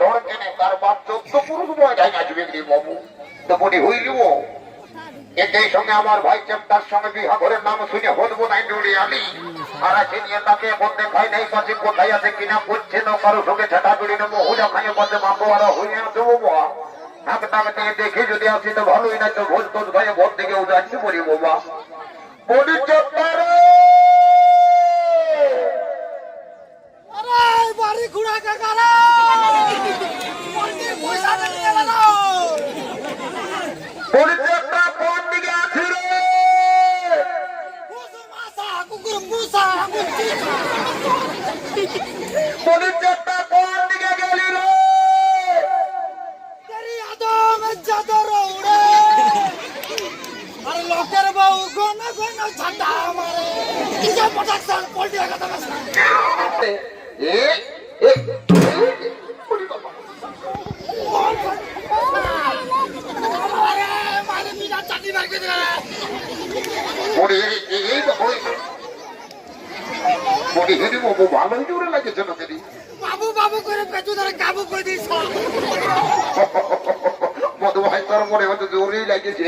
ঝড় কেনে তার বাপ 14 পুরুষ ময়দায় নাচবে রে বাবু। তো বলি হইলিব এটাই সঙ্গে আমার ভাই চেপ্টার সঙ্গে বিহা ঘরের নাম শুনে হলবো নাই ডুড়ি আলি আর আছে নিয়ে তাকে এখন দেখাই নাই পাশে কোথায় আছে কিনা করছে না কারো সঙ্গে ছেটা বিড়ি নেবো হুজা খাইয়ে বলতে মাপো আর হইয়া দেবো বাবা হাঁকটাকে দেখে যদি আসি তো ভালোই না তো ভোজ টোজ খাইয়ে ভোর দিকে যাচ্ছি বলি বাবা বলি চেপ্টার বাড়ি ঘুরা কাকারা পয়সা নিয়ে গেল বলি চেপ্টার কোন দিকে আছি রে কুকুর পুষা বলি চেপ্টার কোন দিকে গেলি রে তেরি আদম চাদর উড়ে আর লোকের বউ গন গন ছাটা মারে কিসে প্রোটেকশন পল্টি কথা এ এ বলি বাবা মারে মিনা চাটি মারকে দে বলি এই বলি হেরি বাবু ভালোই জোরে লাগেছে না তেরি বাবু বাবু করে পেটু ধরে কাবু করে দিস মধু ভাই তোর মনে হয়তো জোরেই লাগেছে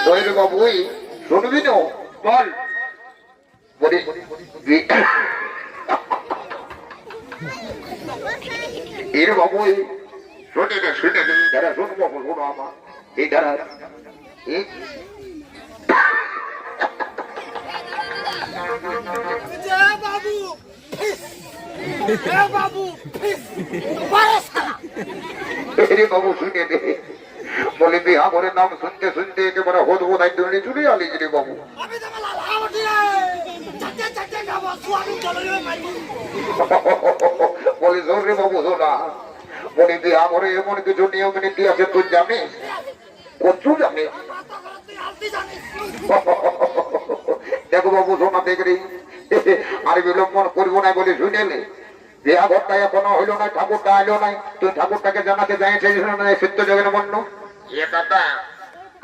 তৈরি বাবু শুনবি না বল বলি এর বাবু শুনে নে যারা শুনবো শোনো আমার এই যারা বাবু বাবু বাবু শুনে নে বলে বিহা করে নাম শুনতে শুনতে একেবারে হদ বোধাই দৌড়ে চলে আলিস রে বাবু আমি তো লাউটি চাচা চাচা গাবো সুয়ামি চলে মারি বলে জোর রে বাবু শোনা বলে বিহা করে এমন কিছু নিয়ম নীতি আছে তুই জানিস কচু জানিস দেখো বাবু শোনা দেখরি আর বিলম্বন করবো না বলে শুনেলে বিয়া ঘরটা এখনো হইলো না ঠাকুরটা আইলো নাই তুই ঠাকুরটাকে জানাতে যাইছিস না সত্য জগের মন্য এ দাদা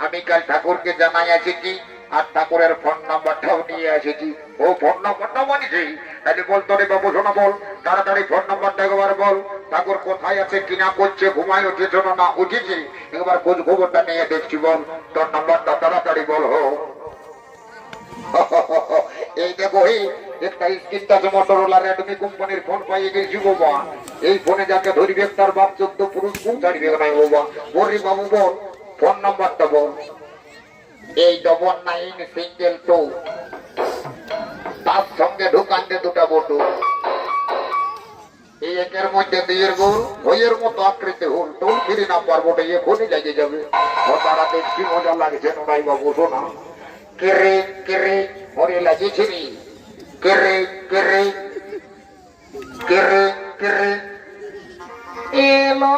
আমি কাল ঠাকুরকে জানাই এসেছি আর ঠাকুরের ফোন নাম্বারটাও নিয়ে এসেছি ও ফোন নাম্বারটা মানিছি তাহলে বলতো রে বাবু শোনা বল তাড়াতাড়ি ফোন নাম্বারটা একবার বল ঠাকুর কোথায় আছে কিনা করছে ঘুমায় উঠেছে না উঠেছে একবার খোঁজ খবরটা নিয়ে দেখছি বল তোর নাম্বারটা তাড়াতাড়ি বল হো এই দেখো একটা স্ক্রিন টাচ মোটরোলা রেডমি কোম্পানির ফোন পাইয়ে গেছি বাবা এই ফোনে যাকে ধরবে তার বাপ 14 পুরুষ কোন ছাড়বে না বাবা বলি বাবু বল ফোন নাম্বারটা বল 8992 তার সঙ্গে ঢুকানতে দুটা বটু এই একের মধ্যে দুইয়ের গোল বইয়ের মতো আকৃতি হল টোল ফিরি নাম্বার বটে এখনই লেগে যাবে তারা দেখছি মজা লাগছে নোড়াই বাবু শোনা কেরে কেরে মরে লাগিয়েছি কেরে কেরে কেরে কেরে এলো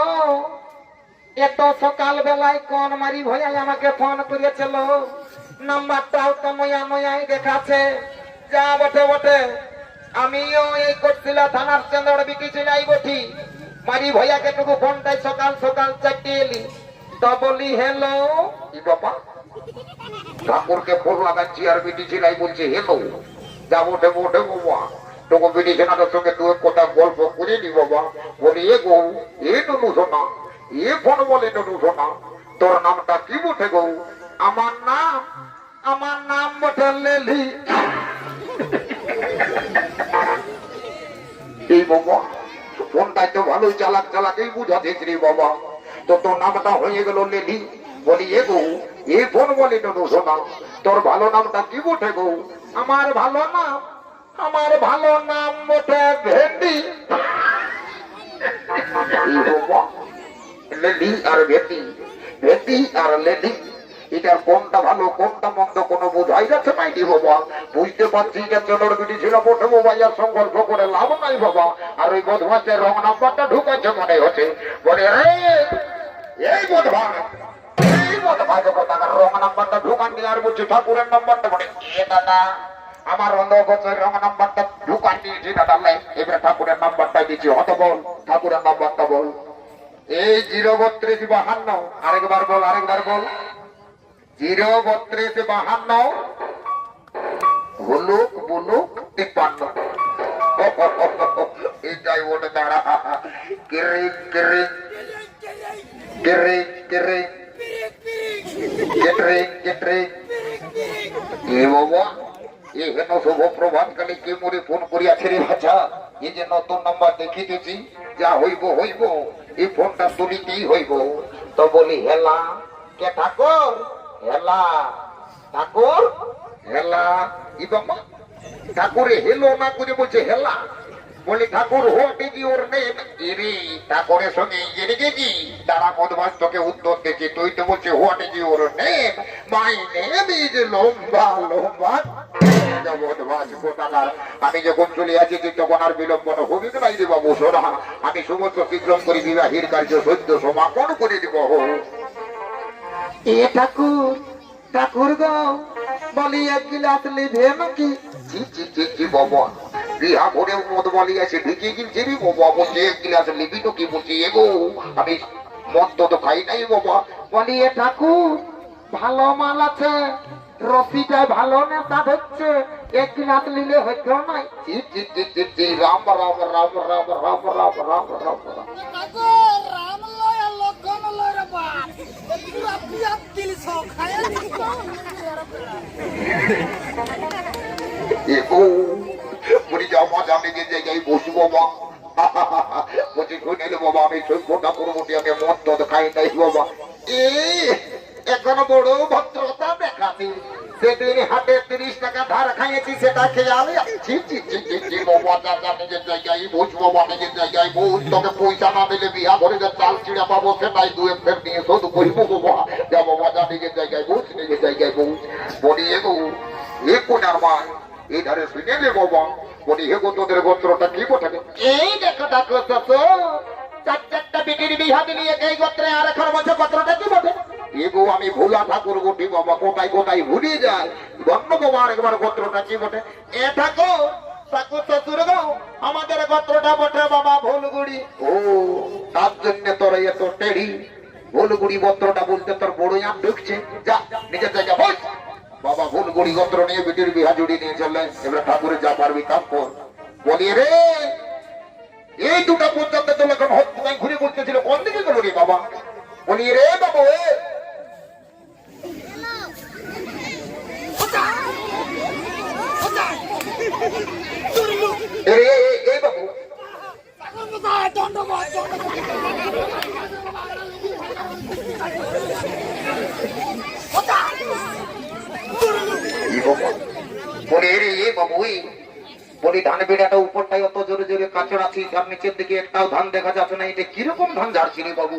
এত সকাল বেলায় কোন মারি ভয়া আমাকে ফোন করেছিল নাম্বারটাও তো ময়া ময়াই দেখাচ্ছে যা বটে বটে আমিও এই করছিল থানার চন্দ্র বিকিছিল এই বটি মারি ভয়াকে টুকু ফোনটাই সকাল সকাল চারটে এলি তো বলি হেলো কি বাবা ঠাকুরকে ফোন লাগাচ্ছি আর বিটি ছিলাই বলছে হেলো যা বটে বটে বাবা তোকে বিটি ছেনাটার সঙ্গে দু কথা গল্প করে নি বাবা বলি এ গো এ নুনু শোনা এ ফোন বলে নুনু শোনা তোর নামটা কি বটে গো আমার নাম বটে লেলি এই বাবা ফোনটাই তো ভালোই চালাকেই বুঝা দিস রে বাবা তো তোর নামটা হয়ে গেল লেলি বলি এ গো এ ফোন বলি নুনু শোনা তোর ভালো নামটা কি বটে গো আমার ভালো নাম বটে ভেন্ডি লেডি আর ভেন্ডি ভেন্ডি আর লেডি এটার কোনটা ভালো কোনটা মন্দ কোনো বোঝাই যাচ্ছে নাইনি বাবা বুঝতে পারছি এটা চলোর বিটি ছিল বটে মোবাইল সংকল্প করে লাভ নাই বাবা আর ওই বদমাসের রং নাম্বারটা ঢুকাচ্ছে মনে হচ্ছে বলে রে এই বদমাস রং নাম্বারটা ঢুকান নিয়ে আর বলছি ঠাকুরের নাম্বারটা বলে এ দাদা আমার অন্ধগোচর রং নাম্বারটা ঢুকান নিয়েছি দাদা এবার ঠাকুরের নাম্বারটা দিচ্ছি হত বল ঠাকুরের নাম্বারটা বল এই 03252 আরেকবার বল 03252 হলুক বুলুক 53 এটাই ওটা দাঁড়া কেরে কেরে কেরে কেরে কেটরে কেটরে এ বাবা এ হেন শুভ প্রভাত কালে কে মোরে ফোন করিয়াছে রে ভাষা এই যে নতুন নাম্বার দেখিতেছি যা হইব হইব এই ফোনটা তুলিতেই হইব তো বলি হেলা কে ঠাকুর হেলা ঠাকুর হেলা ই বাবা ঠাকুরে হেলো না করে বলছে হেলা বলি ঠাকুর হোয়াট ইজ ইউর নেম এরে ঠাকুরের সঙ্গে ইয়ে রেখেছি তারা মধবাস তোকে উত্তর দিয়েছি তুই তো বলছি what is your name my name is লম্বা লম্বা আমি যখন চলে আসি তখন আর বিলম্বন হবি নাই রে বাবু সোনা আমি সমস্ত বিক্রম করি বিবাহের কার্য সদ্য সমাপন করে দিব এ ঠাকুর ঠাকুর গো বলি এক গিলাস লিভে নাকি জি জি জি জি বাবা বিহা করে মদ বলি আছে ঢুকিয়ে গিলছে রে বাবা বলছে এক গিলাস লিবি তো কি বলছি এগো আমি মদ তো খাই নাই বাবা বলি এ ঠাকুর ভালো মাল আছে রসিটা ভালো নেতা ধরছে এক গিলাস নিলে হইতো নাই জি জি জি জি জি রাম রাম রাম রাম রাম রাম রাম রাম রাম লয় আর লক্ষণ লয় রে বাপ পুরা পিয়াত দিল সব খায়া এগো বলি যাও মা আমি যে জায়গায় বসবো মা বলছি শুনেলে বাবা আমি সভ্যতা করবো আমি মদ তো খাই নাই বাবা এখন বড় ভদ্রতা দেখাতি সেদিন হাতে 30 টাকা ধার খাইয়েছি সেটা খেয়াল নিজের জায়গায় বসবো বা নিজের জায়গায় বস তোকে পয়সা না দিলে বিহা ভরে যে চাল চিড়া পাবো সেটাই 2 ফের নিয়ে শোধ করবো বাবা যাবো বাবা নিজের জায়গায় বস নিজের জায়গায় বস বলি এগো এ কোনার মা এই ধারে শুনে নে বাবা বলি হেগো তোদের গোত্রটা কি বটে এই দেখো দেখো তো 4-4টা বিটির বিহা দিলি এই গোত্রে আর এখন বলছে গোত্রটা কি বটে এগো আমি ভোলা ঠাকুর গোটি বাবা কোটাই কোটাই ভুলিয়ে যায় গণ্য বাবা একবার গোত্রটা কি বটে এ ঠাকুর ঠাকুর শ্বশুর গো আমাদের গোত্রটা বটে বাবা ভুলগুড়ি ও তার জন্য তোর এত টেড়ি ভুলগুড়ি গোত্রটা বলতে তোর বড় আম ঢুকছে যা নিজের জায়গা বস বাবা ভুলগুড়ি গোত্র নিয়ে বিটির বিহা জুড়ি নিয়ে চললে এবার ঠাকুরের যা পারবি কাম কর বলি রে এই দুটা পর্যন্ত তো এখন হত ঘুরে বলতেছিল কোন দিকে গেল রে বাবা বলি রে বাবু এই বাবু বলি রে এ বাবু বলি ধান বেড়াটা উপরটাই অত জোরে জোরে কাঁচড় আছি আর নিচের দিকে একটাও ধান দেখা যাচ্ছে না এটা কিরকম ধান ঝাড়ছি রে বাবু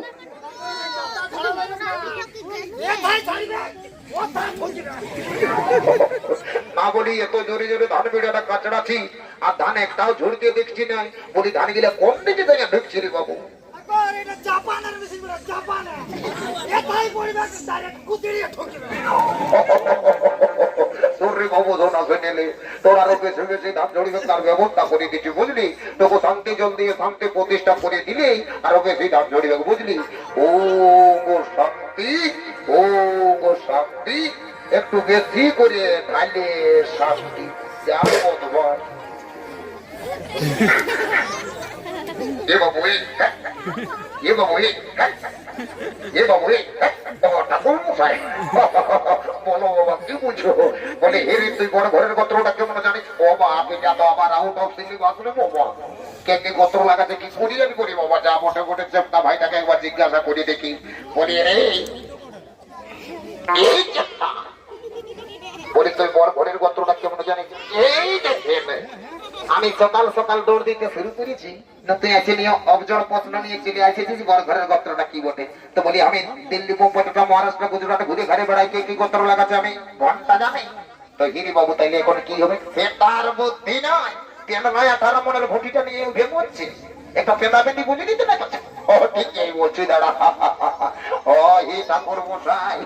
না বলি এত জোরে জোরে ধান বেড়াটা কাঁচড়াছি আর ধান একটাও ঝরতে দেখছি না বলি ধান গিলা কোন দিকে থেকে ঢুকছি রে বাবু ব্যবস্থা করে দিচ্ছি বুঝলি তোকে শান্তি জল দিয়ে শান্তি প্রতিষ্ঠা করে দিলে আরো বেশি ধান ঝরিবে বুঝলি ও শান্তি ও শান্তি একটু বেশি করে ঢালে শান্তি এ বাবু এ বাবু এ বাবু ঠাকুর মশাই বলো বাবা কি বুঝছো বলে হেরে তুই বড় ঘরের গোত্রটা কেমন জানিস ও বা আপনি যা তো আবার আউট অফ সিলেবাস রে বাবা কে কে গোত্র লাগাতে কি করি আমি করি বাবা যা মোটে মোটে চেপটা ভাইটাকে একবার জিজ্ঞাসা করে দেখি বলি রে এই চেপটা বলি তুই বড় ঘরের গোত্রটা কেমন জানিস এই দেখেন আমি সকাল সকাল দৌড় দিতে শুরু করেছি তুই এসে নিয়ে অবজর প্রশ্ন নিয়ে চলে আসেছিস বড় ঘরের গোত্রটা কি বটে তো বলি আমি দিল্লি বোম্বাইটা মহারাষ্ট্র গুজরাট ঘুরে ঘরে বেড়াই কে কি গোত্র লাগাচ্ছে আমি ঘন্টা জানি তো হিরি বাবু তাইলে এখন কি হবে তার বুদ্ধি নয় 18 মনের ভুটিটা নিয়ে উঠে মরছে একটা পেঁদাবেদি বলে দিতে না ও ঠিক এই বলছি দাঁড়া ও হি ঠাকুর মশাই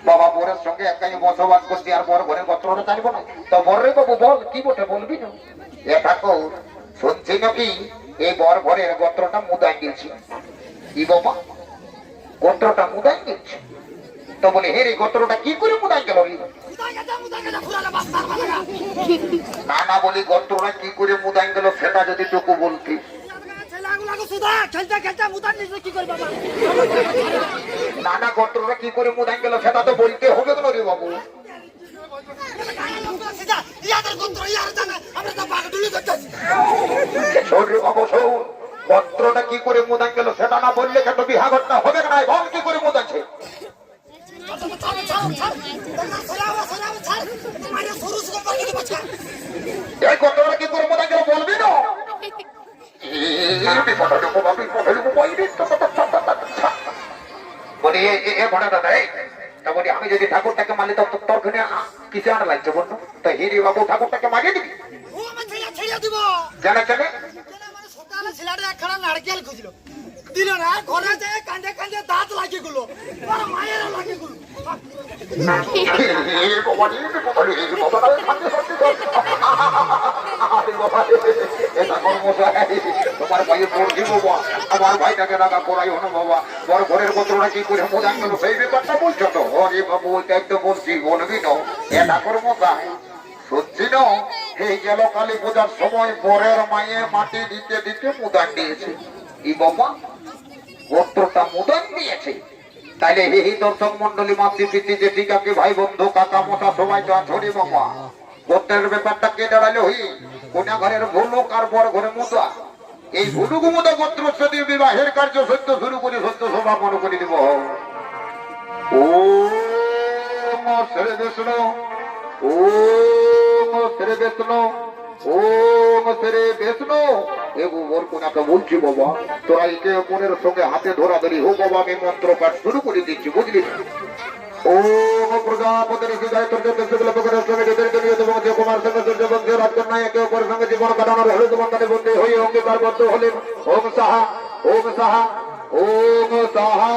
বাবা বোরের সঙ্গে একাই বসবাস করছি আর বড় ঘরের গোত্রটা চাইবো না তো বড় রে বাবু বল কি বটে বলবি না এ ঠাকুর শুনছি নাকি এই বড় ঘরের গোত্রটা মুদাই গেছি কি বাবা গোত্রটা মুদাই গেছে তো বলে হে রে গোত্রটা কি করে মুদাই গেল না না বলি গোত্রটা কি করে মুদাই গেল সেটা যদি টুকু বলতি গর্তটা কি করে মুদান গেল সেটা তো বলতে হবে কেন রে বাবু? ইয়াদের গোত্র ইয়ার জানে আমরা তো বাগডুলি করতেছি। শোন রে বাবু শোন, গর্তটা কি করে মুদান গেল সেটা না বললে কেন বিহাঘরটা হবে না? বল কি করে মুদানছে? এই গর্তটা কি করে মুদান গেল বলবি না? বলি এ ভাড়া দাদা তা বলি আমি যদি ঠাকুরটাকে মানি তো তোর ঘরে কিছু আনা লাগছে বলতো? তা হিরি বাবু ঠাকুরটাকে মারিয়ে দিবি? জানা জানে সকালে ছেলেটা একখানা নারকেল খুঁজল দিল না, ঘরে যে কান্দে কান্দে দাঁত লাগিয়ে গুলো আর মায়েরা লাগিয়ে গুলো। তোমার ভাইয়ের পড়ছি বাবা, আমার ভাইটাকে রাখা করাই হলো বাবা। বড় ঘরের গোত্রটা কি করে মোদান গেল সেই ব্যাপারটা বলছো তো? হরে বাবু ওইটা একটু বলছি বলবি না এটা করবো তাই সত্যি না। এই গেল কালী পূজার সময় পরের মায়ে মাটি দিতে দিতে মুদান দিয়েছে। ই বাবা গোত্রটা মুদান দিয়েছে, তাইলে এই দর্শক মন্ডলী মাতৃ পিতৃ যে টিকাকে ভাই বন্ধু কাকা মোটা সবাই তো আছড়ি বাবা। গোত্রের ব্যাপারটা কে দাঁড়ালে হই কোনা ঘরের ভুলুক আর বড় ঘরে মুদা। এই ভুলুক মুদা গোত্র যদি বিবাহের কার্য সত্য শুরু করে সত্য সমাপন করে দিব। ও শ্রী বিষ্ণু, ও শ্রী বিষ্ণু, ও শ্রী বিষ্ণু। ওর কোনাকে বলছি বাবা, তোরা একে অপরের সঙ্গে হাতে ধরাধরি হোক বাবা। আমি মন্ত্র পাঠ শুরু করে দিচ্ছি বুঝলি? ও প্রজাপতির হৃদয় কুমার সঙ্গে সূর্যবংশী রাজকন্যা একে অপরের সঙ্গে জীবন কাটানোর হলুদ বন্ধনে বন্দী হয়ে অঙ্গীকারবদ্ধ হলেন। ওম সাহা, ওম সাহা, ওম সাহা।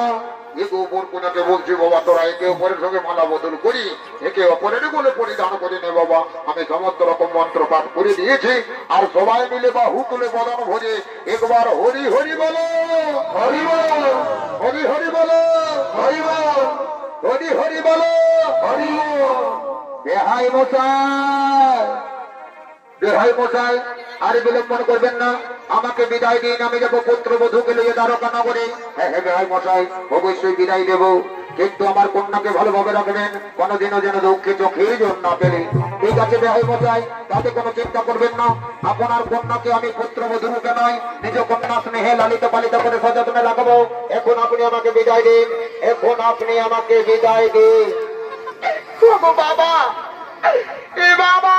একে অপর কোনাকে বলছি বাবা, তোরা একে অপরের সঙ্গে মালা বদল করি একে অপরের বলে পরিধান করে নে বাবা। আমি সমস্ত রকম মন্ত্র পাঠ করে দিয়েছি, আর সবাই মিলে বাহু তুলে বদন ভরে একবার হরি হরি বলো, হরি বল, হরি হরি বলো, হরি বল, হরি হরি বলো, হরি বল। বেহাই মশাই, বেহাই মশাই আর বিলম্বন করবেন না, আমাকে বিদায় দিন। আমি যাবো পুত্রবধূকে লিয়ে দ্বারকা নগরে। হ্যাঁ হ্যাঁ বেহাই মশাই অবশ্যই বিদায় দেবো, কিন্তু আমার কন্যাকে ভালোভাবে রাখবেন, কোনোদিনও যেন দুঃখে চোখের জন্য না পেলে। ঠিক আছে বেহাই মশাই, তাতে কোনো চিন্তা করবেন না। আপনার কন্যাকে আমি পুত্রবধূকে নয় নিজ কন্যা স্নেহে লালিত পালিত করে সযত্নে লাগাবো। এখন আপনি আমাকে বিদায় দিন, এখন আপনি আমাকে বিদায় দিন। বাবা, এ বাবা